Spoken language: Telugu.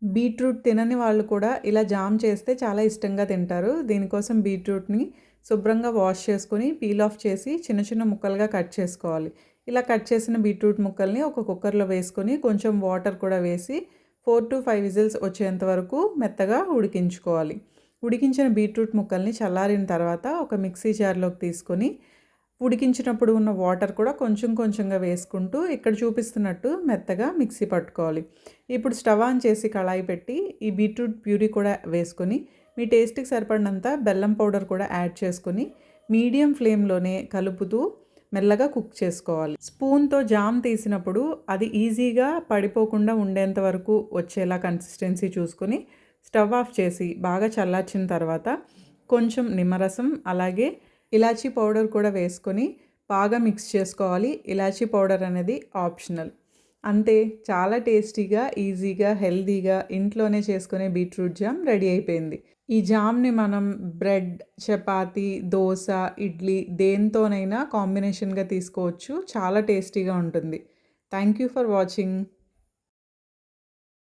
బీట్రూట్ తినని వాళ్ళు కూడా ఇలా జామ్ చేస్తే చాలా ఇష్టంగా తింటారు. దీనికోసం బీట్రూట్‌ని శుభ్రంగా వాష్ చేసుకొని, పీల్ ఆఫ్ చేసి చిన్న చిన్న ముక్కలుగా కట్ చేసుకోవాలి. ఇలా కట్ చేసిన బీట్రూట్ ముక్కల్ని ఒక కుక్కర్‌లో వేసుకొని, కొంచెం వాటర్ కూడా వేసి 4-5 విజిల్స్ వచ్చేంత వరకు మెత్తగా ఉడికించుకోవాలి. ఉడికించిన బీట్రూట్ ముక్కల్ని చల్లారిన తర్వాత ఒక మిక్సీ జార్‌లోకి తీసుకొని, ఉడికించినప్పుడు ఉన్న వాటర్ కూడా కొంచెం కొంచెంగా వేసుకుంటూ ఇక్కడ చూపిస్తున్నట్టు మెత్తగా మిక్సీ పట్టుకోవాలి. ఇప్పుడు స్టవ్ ఆన్ చేసి కళాయి పెట్టి ఈ బీట్రూట్ ప్యూరీ కూడా వేసుకొని, మీ టేస్ట్‌కి సరిపడినంత బెల్లం పౌడర్ కూడా యాడ్ చేసుకొని, మీడియం ఫ్లేమ్‌లోనే కలుపుతూ మెల్లగా కుక్ చేసుకోవాలి. స్పూన్‌తో జామ్ తీసినప్పుడు అది ఈజీగా పడిపోకుండా ఉండేంత వరకు వచ్చేలా కన్సిస్టెన్సీ చూసుకొని స్టవ్ ఆఫ్ చేసి బాగా చల్లార్చిన తర్వాత కొంచెం నిమ్మరసం అలాగే ఇలాచీ పౌడర్ కూడా వేసుకొని బాగా మిక్స్ చేసుకోవాలి. ఇలాచీ పౌడర్ అనేది ఆప్షనల్. అంతే, చాలా టేస్టీగా, ఈజీగా, హెల్తీగా ఇంట్లోనే చేసుకునే బీట్రూట్ జామ్ రెడీ అయిపోయింది. ఈ జామ్‌ని మనం బ్రెడ్, చపాతీ, దోస, ఇడ్లీ దేనితోనైనా కాంబినేషన్‌గా తీసుకోవచ్చు. చాలా టేస్టీగా ఉంటుంది. Thank you for watching.